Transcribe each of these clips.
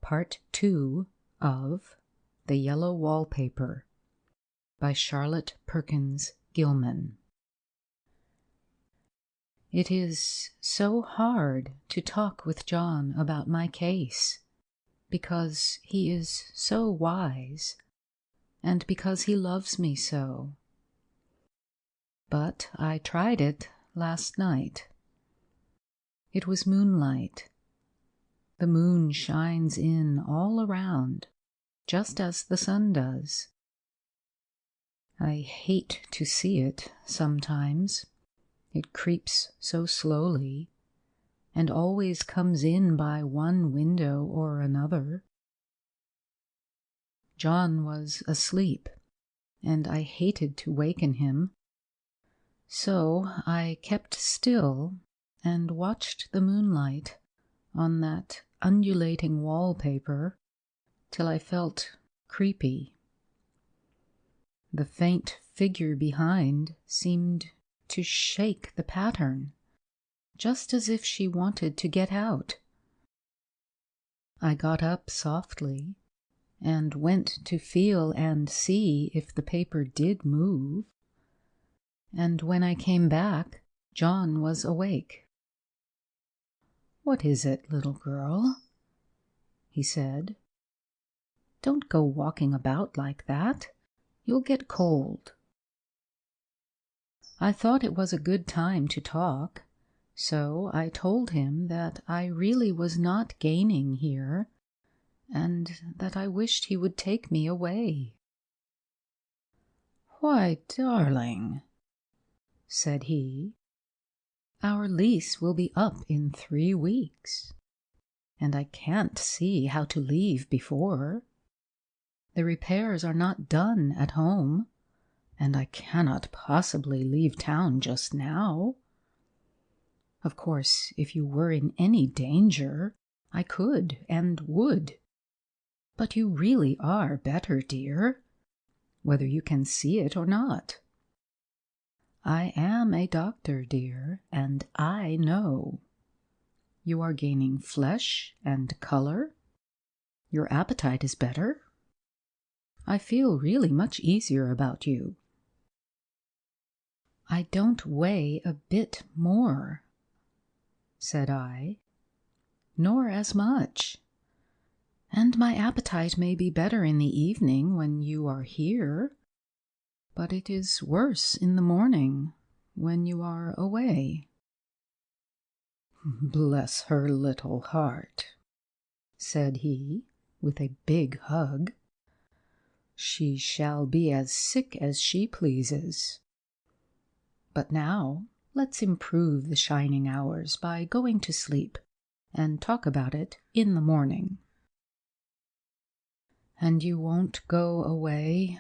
Part 2 of The Yellow Wallpaper by Charlotte Perkins Gilman. It is so hard to talk with John about my case, because he is so wise, and because he loves me so. But I tried it last night. It was moonlight. The moon shines in all around, just as the sun does. I hate to see it sometimes. It creeps so slowly, and always comes in by one window or another. John was asleep, and I hated to waken him. So I kept still and watched the moonlight on that undulating wallpaper till I felt creepy. The faint figure behind seemed to shake the pattern, just as if she wanted to get out. I got up softly and went to feel and see if the paper did move, and when I came back, John was awake. "What is it, little girl?" he said. "Don't go walking about like that. You'll get cold." I thought it was a good time to talk, so I told him that I really was not gaining here, and that I wished he would take me away. "Why, darling," said he, "our lease will be up in 3 weeks, and I can't see how to leave before. The repairs are not done at home, and I cannot possibly leave town just now. Of course, if you were in any danger, I could and would. But you really are better, dear, whether you can see it or not. I am a doctor, dear, and I know. You are gaining flesh and color. Your appetite is better. I feel really much easier about you. I don't weigh a bit more," said I, "nor as much. And my appetite may be better in the evening when you are here, but it is worse in the morning when you are away." "Bless her little heart," said he, with a big hug. "She shall be as sick as she pleases. But now let's improve the shining hours by going to sleep and talk about it in the morning." "And you won't go away?"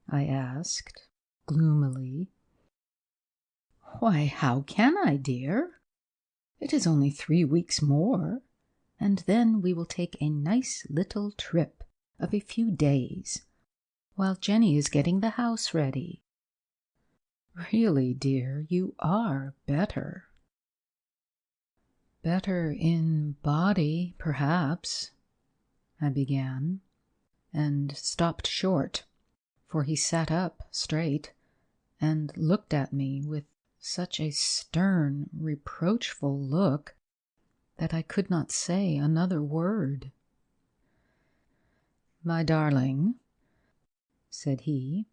I asked, gloomily. "Why, how can I, dear? It is only 3 weeks more, and then we will take a nice little trip of a few days, while Jenny is getting the house ready. Really, dear, you are better." "Better in body, perhaps," I began, and stopped short, for he sat up straight and looked at me with such a stern, reproachful look that I could not say another word. "My darling," said he,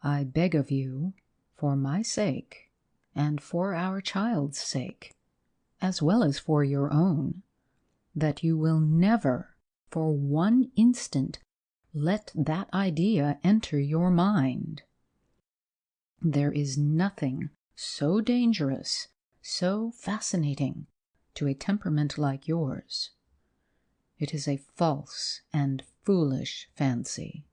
"I beg of you, for my sake, and for our child's sake, as well as for your own, that you will never, for 1 instant, let that idea enter your mind. There is nothing so dangerous, so fascinating, to a temperament like yours. It is a false and foolish fancy.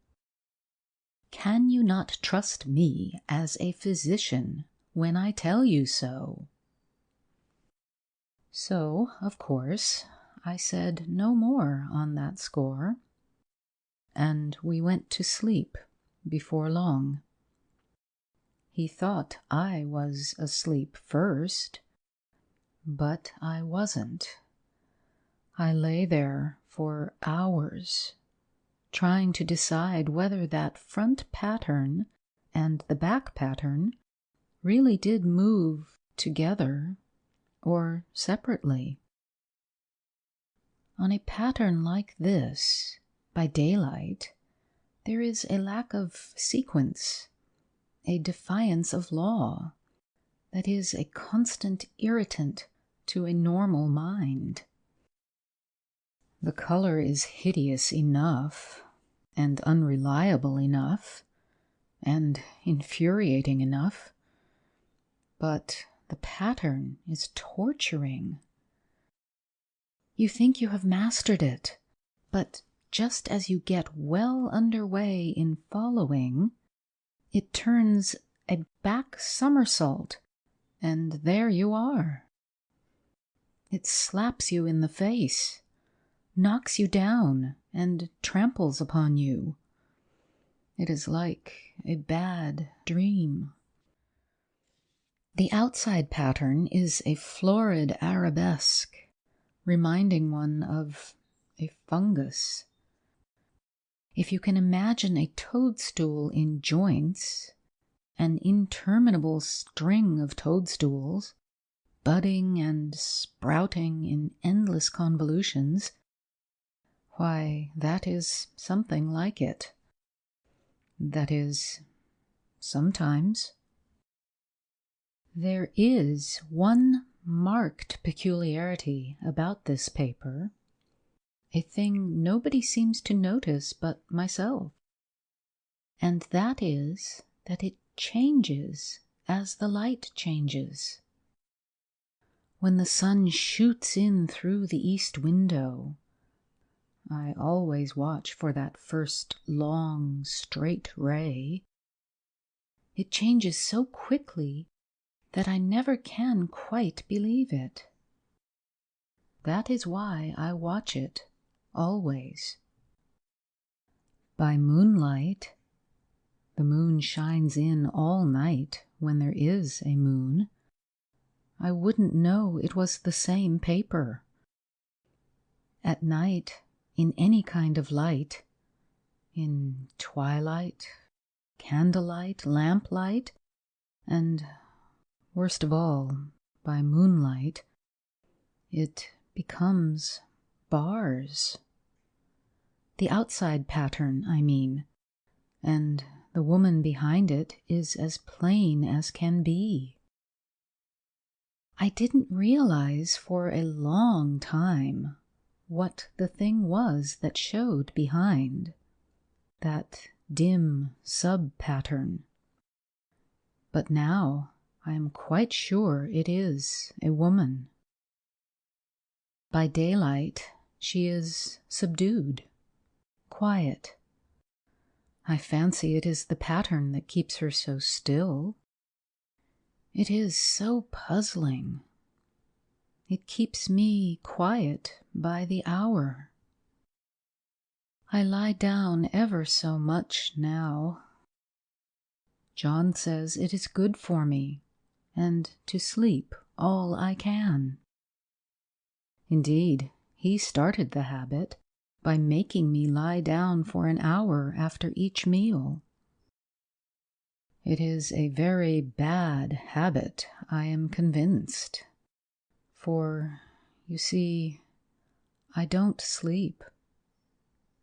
Can you not trust me as a physician when I tell you so?" So, of course, I said no more on that score, and we went to sleep before long. He thought I was asleep first, but I wasn't. I lay there for hours, trying to decide whether that front pattern and the back pattern really did move together or separately. On a pattern like this, by daylight, there is a lack of sequence, a defiance of law that is a constant irritant to a normal mind. The color is hideous enough, and unreliable enough, and infuriating enough, but the pattern is torturing. You think you have mastered it, but just as you get well underway in following, it turns a back somersault, and there you are. It slaps you in the face, knocks you down, and tramples upon you. It is like a bad dream. The outside pattern is a florid arabesque, reminding one of a fungus. If you can imagine a toadstool in joints, an interminable string of toadstools, budding and sprouting in endless convolutions, why, that is something like it. That is, sometimes. There is one marked peculiarity about this paper, a thing nobody seems to notice but myself, and that is that it changes as the light changes. When the sun shoots in through the east window, I always watch for that first long, straight ray. It changes so quickly that I never can quite believe it. That is why I watch it, always. By moonlight, the moon shines in all night when there is a moon, I wouldn't know it was the same paper. At night, in any kind of light, in twilight, candlelight, lamplight, and, worst of all, by moonlight, it becomes bars. The outside pattern, I mean, and the woman behind it is as plain as can be. I didn't realize for a long time what the thing was that showed behind, that dim sub-pattern. But now I am quite sure it is a woman. By daylight she is subdued, quiet. I fancy it is the pattern that keeps her so still. It is so puzzling. It keeps me quiet by the hour. I lie down ever so much now. John says it is good for me, and to sleep all I can. Indeed, he started the habit by making me lie down for an hour after each meal. It is a very bad habit, I am convinced. For, you see, I don't sleep,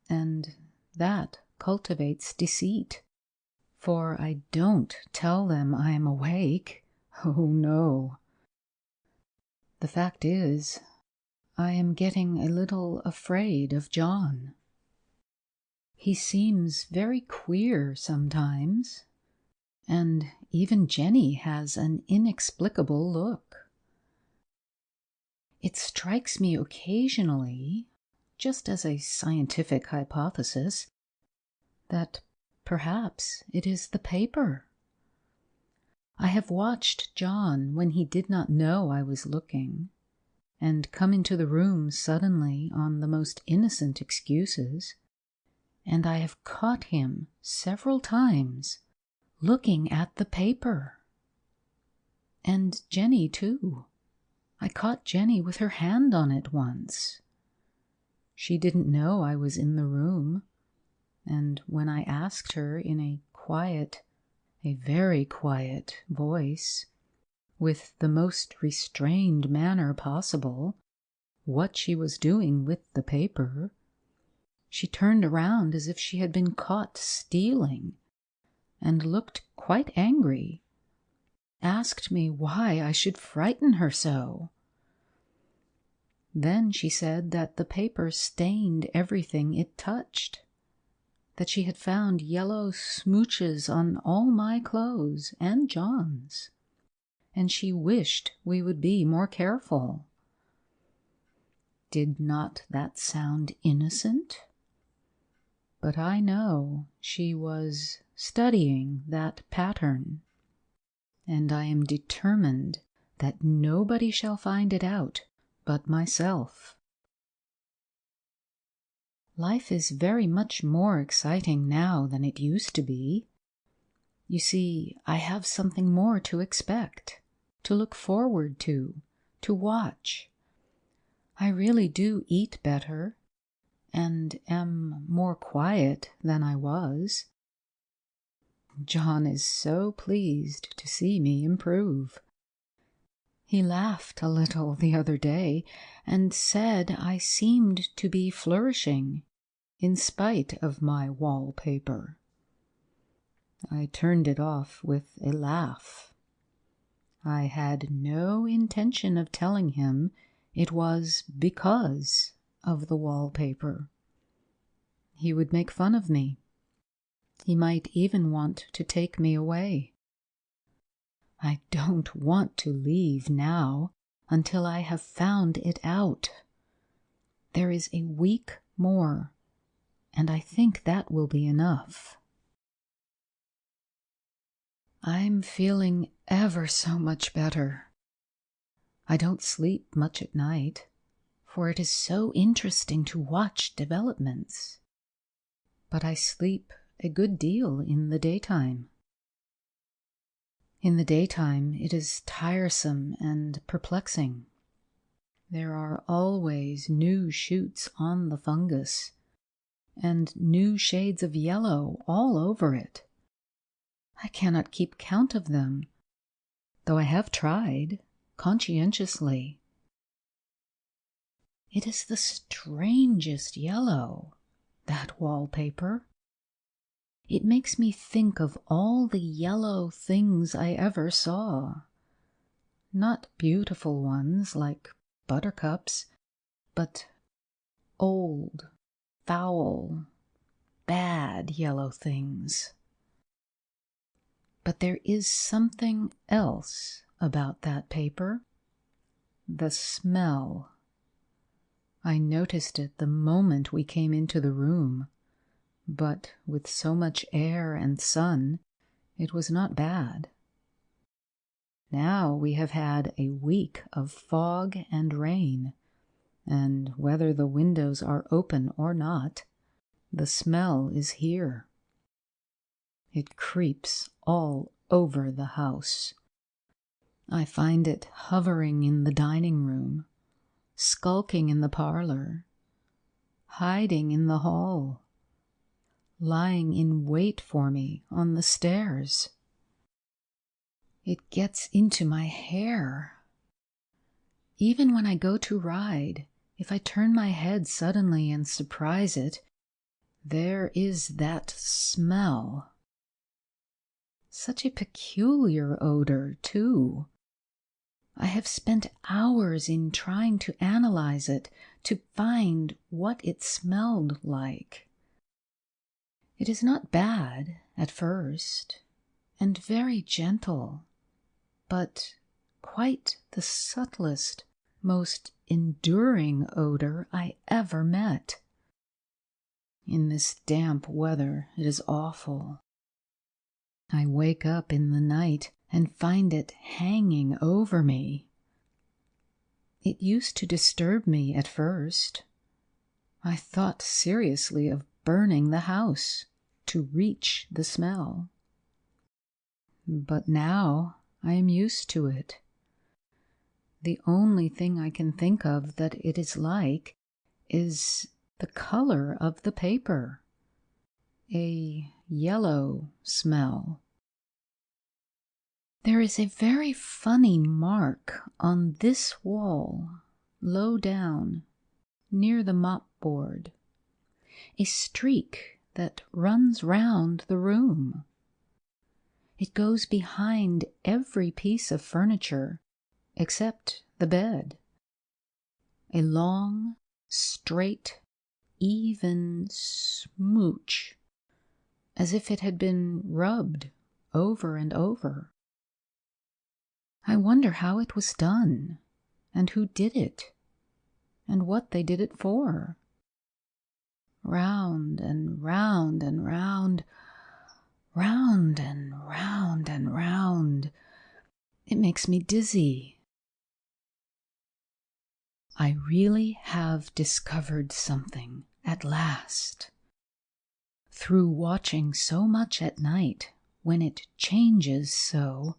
and that cultivates deceit, for I don't tell them I am awake. Oh, no. The fact is, I am getting a little afraid of John. He seems very queer sometimes, and even Jenny has an inexplicable look. It strikes me occasionally, just as a scientific hypothesis, that perhaps it is the paper. I have watched John when he did not know I was looking, and come into the room suddenly on the most innocent excuses, and I have caught him several times looking at the paper. And Jenny, too. I caught Jenny with her hand on it once. She didn't know I was in the room, and when I asked her in a very quiet voice, with the most restrained manner possible, what she was doing with the paper, she turned around as if she had been caught stealing, and looked quite angry, asked me why I should frighten her so. Then she said that the paper stained everything it touched, that she had found yellow smooches on all my clothes and John's, and she wished we would be more careful. Did not that sound innocent? But I know she was studying that pattern, and I am determined that nobody shall find it out but myself. Life is very much more exciting now than it used to be. You see, I have something more to expect, to look forward to watch. I really do eat better, and am more quiet than I was. John is so pleased to see me improve. He laughed a little the other day and said I seemed to be flourishing in spite of my wallpaper. I turned it off with a laugh. I had no intention of telling him it was because of the wallpaper. He would make fun of me. He might even want to take me away. I don't want to leave now until I have found it out. There is a week more, and I think that will be enough. I'm feeling ever so much better. I don't sleep much at night, for it is so interesting to watch developments. But I sleep a good deal in the daytime. In the daytime, it is tiresome and perplexing. There are always new shoots on the fungus, and new shades of yellow all over it. I cannot keep count of them, though I have tried conscientiously. It is the strangest yellow, that wallpaper. It makes me think of all the yellow things I ever saw. Not beautiful ones like buttercups, but old, foul, bad yellow things. But there is something else about that paper. The smell. I noticed it the moment we came into the room, but with so much air and sun, it was not bad. Now we have had a week of fog and rain, and whether the windows are open or not, the smell is here. It creeps all over the house. I find it hovering in the dining room, skulking in the parlor, hiding in the hall, lying in wait for me on the stairs. It gets into my hair. Even when I go to ride, if I turn my head suddenly and surprise it, there is that smell. Such a peculiar odor, too. I have spent hours in trying to analyze it, to find what it smelled like. It is not bad at first, and very gentle, but quite the subtlest, most enduring odor I ever met. In this damp weather, it is awful. I wake up in the night and find it hanging over me. It used to disturb me at first. I thought seriously of burning the house to reach the smell. But now I am used to it. The only thing I can think of that it is like is the color of the paper, a yellow smell. There is a very funny mark on this wall, low down, near the mopboard, a streak that runs round the room. It goes behind every piece of furniture except the bed. A long, straight, even smooch, as if it had been rubbed over and over. I wonder how it was done, and who did it, and what they did it for. Round and round and round, round and round and round. It makes me dizzy. I really have discovered something at last. Through watching so much at night, when it changes so,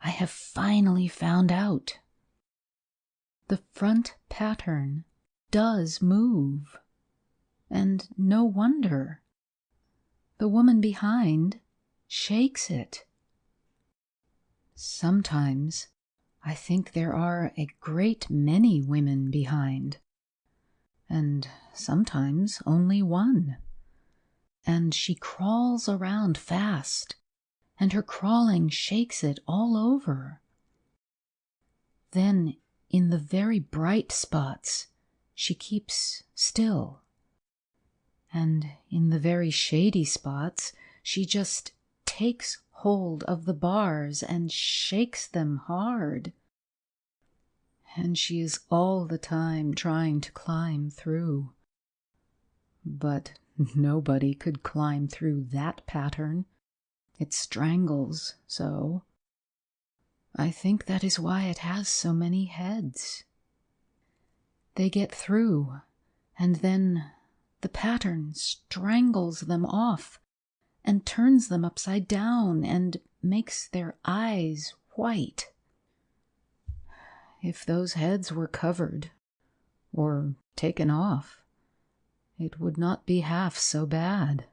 I have finally found out. The front pattern does move, and no wonder. The woman behind shakes it. Sometimes I think there are a great many women behind, and sometimes only one. And she crawls around fast, and her crawling shakes it all over. Then, in the very bright spots, she keeps still. And in the very shady spots, she just takes hold of the bars and shakes them hard. And she is all the time trying to climb through. But nobody could climb through that pattern. It strangles so. I think that is why it has so many heads. They get through, and then the pattern strangles them off and turns them upside down and makes their eyes white. If those heads were covered or taken off, it would not be half so bad.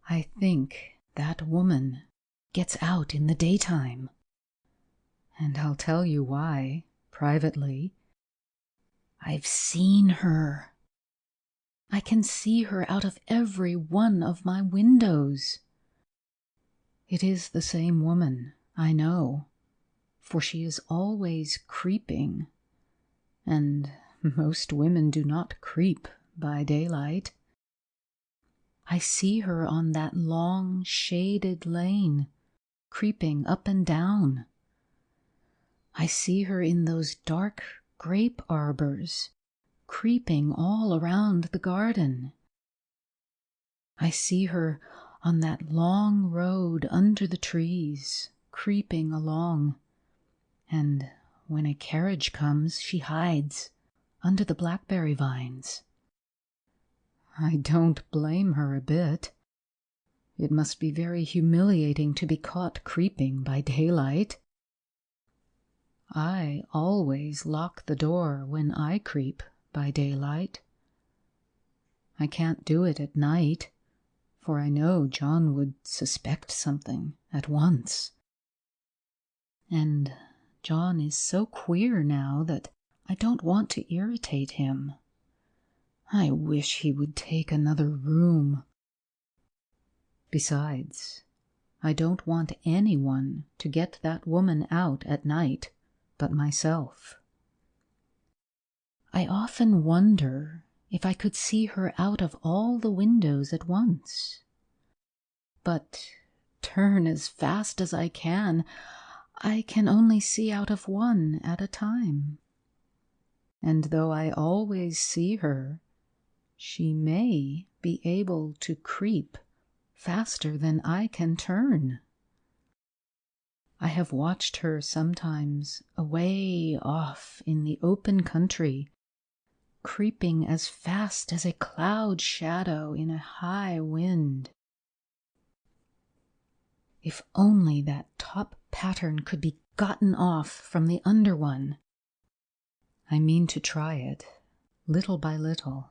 I think that woman gets out in the daytime, and I'll tell you why, privately. I've seen her. I can see her out of every one of my windows. It is the same woman, I know, for she is always creeping, and most women do not creep by daylight. I see her on that long, shaded lane, creeping up and down. I see her in those dark grape arbors, creeping all around the garden. I see her on that long road under the trees, creeping along, and when a carriage comes, she hides under the blackberry vines. I don't blame her a bit. It must be very humiliating to be caught creeping by daylight. I always lock the door when I creep by daylight. I can't do it at night, for I know John would suspect something at once. And John is so queer now that I don't want to irritate him. I wish he would take another room. Besides, I don't want anyone to get that woman out at night but myself. I often wonder if I could see her out of all the windows at once. But turn as fast as I can only see out of one at a time. And though I always see her, she may be able to creep faster than I can turn. I have watched her sometimes away off in the open country, creeping as fast as a cloud shadow in a high wind. If only that top pattern could be gotten off from the under one. I mean to try it little by little.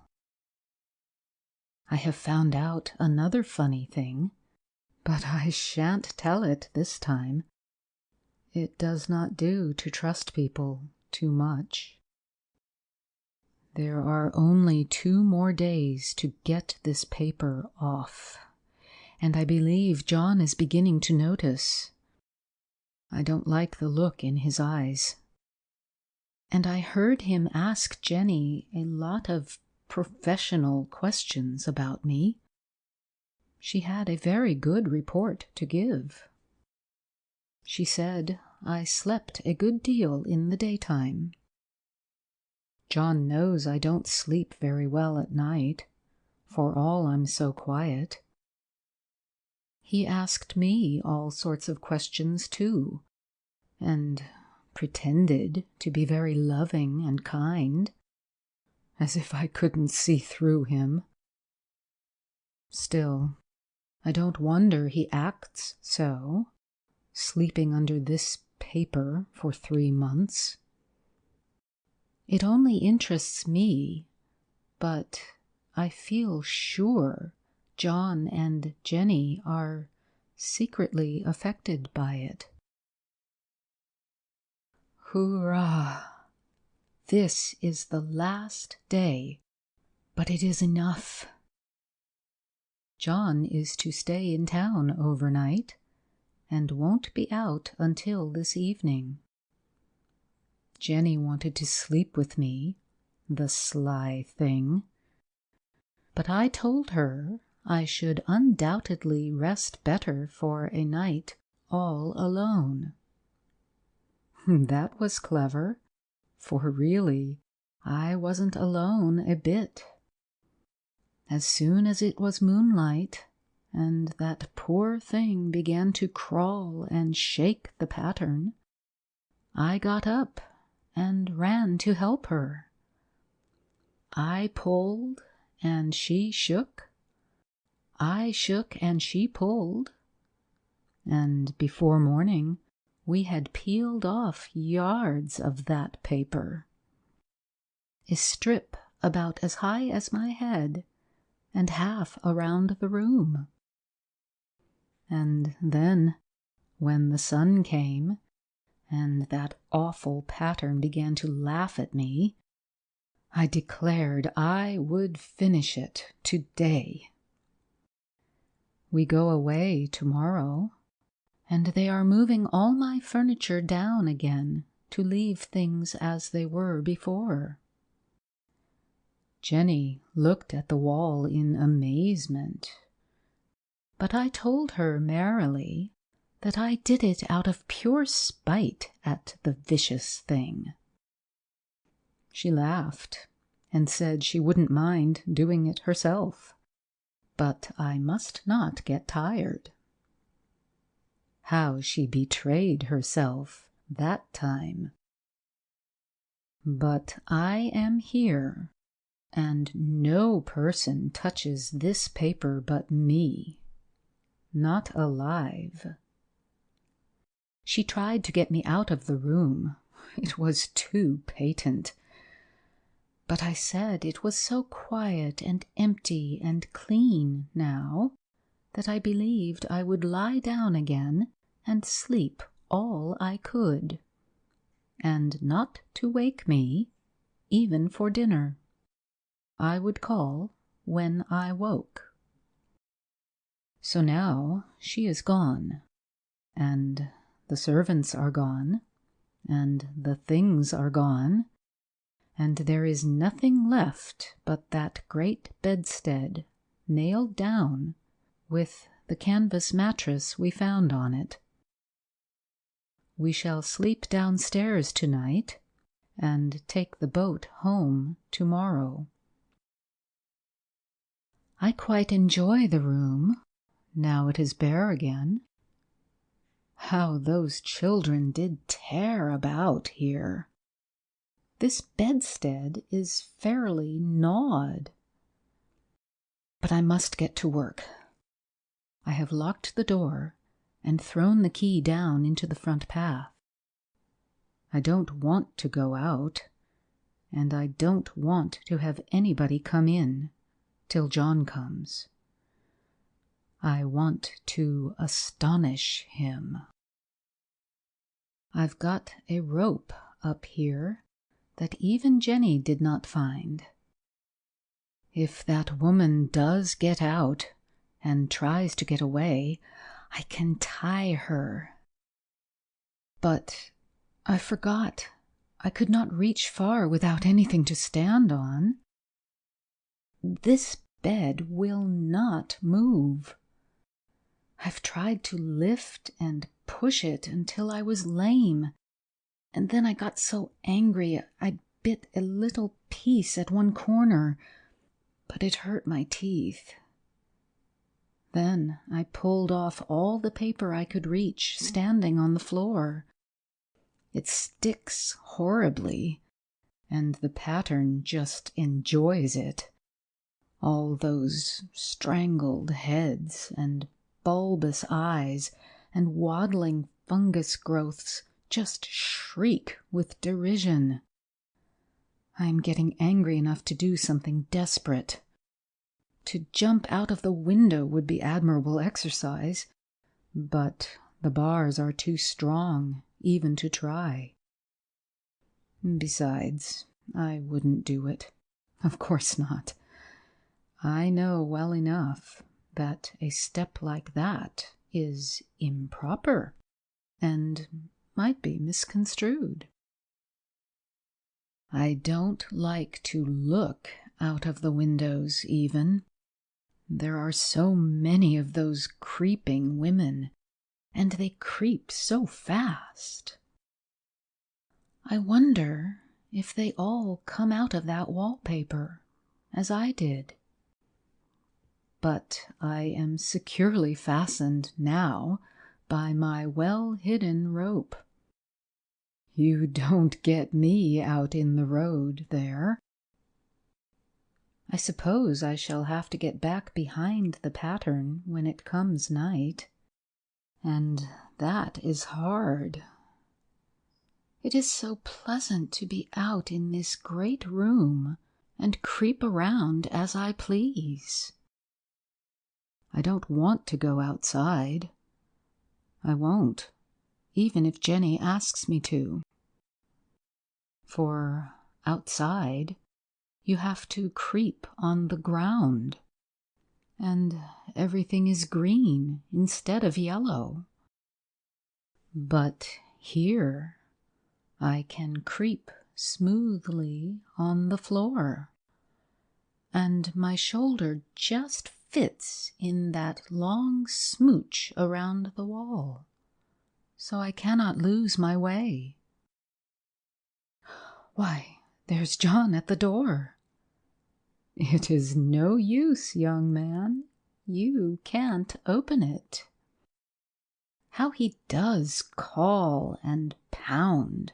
I have found out another funny thing, but I shan't tell it this time. It does not do to trust people too much. There are only 2 more days to get this paper off, and I believe John is beginning to notice. I don't like the look in his eyes. And I heard him ask Jenny a lot of professional questions about me. She had a very good report to give. She said I slept a good deal in the daytime. John knows I don't sleep very well at night, for all I'm so quiet. He asked me all sorts of questions too, and pretended to be very loving and kind, as if I couldn't see through him. Still, I don't wonder he acts so, sleeping under this paper for 3 months. It only interests me, but I feel sure John and Jenny are secretly affected by it. Hurrah! This is the last day, but it is enough. John is to stay in town overnight and won't be out until this evening. Jenny wanted to sleep with me, the sly thing, but I told her I should undoubtedly rest better for a night all alone. That was clever, for really, I wasn't alone a bit. As soon as it was moonlight, and that poor thing began to crawl and shake the pattern, I got up and ran to help her. I pulled, and she shook. I shook, and she pulled. And before morning, we had peeled off yards of that paper. A strip about as high as my head, and half around the room. And then, when the sun came, and that awful pattern began to laugh at me, I declared I would finish it today. We go away tomorrow, and they are moving all my furniture down again to leave things as they were before. Jenny looked at the wall in amazement, but I told her merrily that I did it out of pure spite at the vicious thing. She laughed and said she wouldn't mind doing it herself, but I must not get tired. How she betrayed herself that time! But I am here, and no person touches this paper but me, not alive. She tried to get me out of the room. It was too patent. But I said it was so quiet and empty and clean now that I believed I would lie down again and sleep all I could, and not to wake me, even for dinner. I would call when I woke. So now she is gone, and the servants are gone, and the things are gone, and there is nothing left but that great bedstead nailed down with the canvas mattress we found on it. We shall sleep downstairs tonight and take the boat home tomorrow. I quite enjoy the room, now it is bare again. How those children did tear about here! This bedstead is fairly gnawed. But I must get to work. I have locked the door and thrown the key down into the front path. I don't want to go out, and I don't want to have anybody come in till John comes. I want to astonish him. I've got a rope up here that even Jenny did not find. If that woman does get out and tries to get away, I can tie her. But I forgot. I could not reach far without anything to stand on. This bed will not move. I've tried to lift and push it until I was lame, and then I got so angry I bit a little piece at one corner, but it hurt my teeth. Then I pulled off all the paper I could reach, standing on the floor. It sticks horribly, and the pattern just enjoys it. All those strangled heads and bulbous eyes and waddling fungus growths just shriek with derision. I am getting angry enough to do something desperate. To jump out of the window would be admirable exercise, but the bars are too strong even to try. Besides, I wouldn't do it. Of course not. I know well enough that a step like that is improper and might be misconstrued. I don't like to look out of the windows even. There are so many of those creeping women, and they creep so fast. I wonder if they all come out of that wallpaper, as I did. But I am securely fastened now by my well-hidden rope. You don't get me out in the road there. I suppose I shall have to get back behind the pattern when it comes night, and that is hard. It is so pleasant to be out in this great room and creep around as I please. I don't want to go outside. I won't, even if Jenny asks me to. For outside, you have to creep on the ground, and everything is green instead of yellow. But here, I can creep smoothly on the floor, and my shoulder just fits in that long smooch around the wall, so I cannot lose my way. Why, there's John at the door. It is no use, young man. You can't open it. How he does call and pound.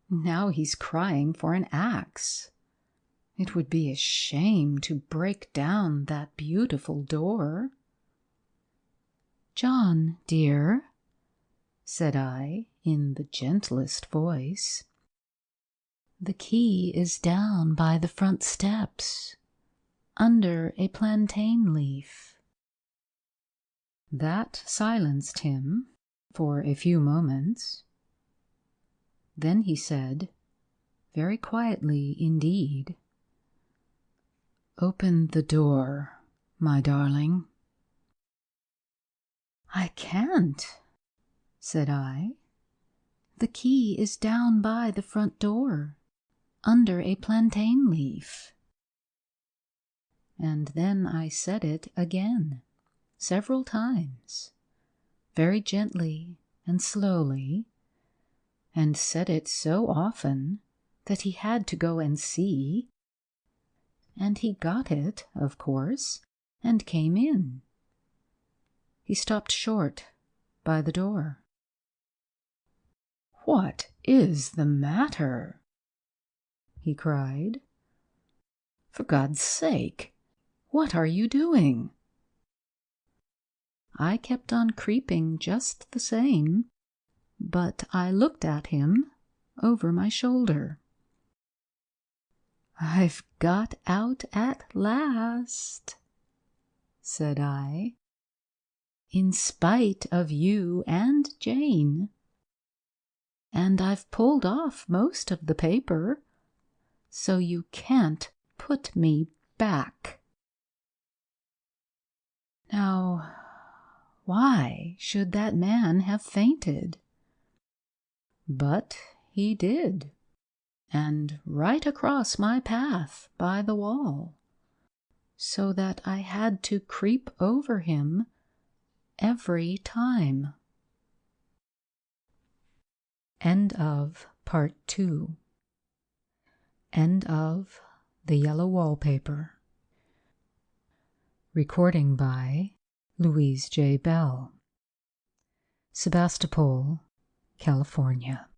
Now he's crying for an axe. It would be a shame to break down that beautiful door. John, dear, said I in the gentlest voice, the key is down by the front steps, under a plantain leaf. That silenced him for a few moments. Then he said, very quietly indeed, "Open the door, my darling." "I can't," said I. "The key is down by the front door, under a plantain leaf." And then I said it again, several times, very gently and slowly, and said it so often that he had to go and see, and he got it, of course, and came in. He stopped short by the door. "What is the matter?" he cried. "For God's sake, what are you doing?" I kept on creeping just the same, but I looked at him over my shoulder. "I've got out at last," said I, "in spite of you and Jane. And I've pulled off most of the paper, so you can't put me back. Now, why should that man have fainted? But he did, and right across my path by the wall, so that I had to creep over him every time." End of Part 2. End of The Yellow Wallpaper. Recording by Louise J. Bell. Sebastopol, California.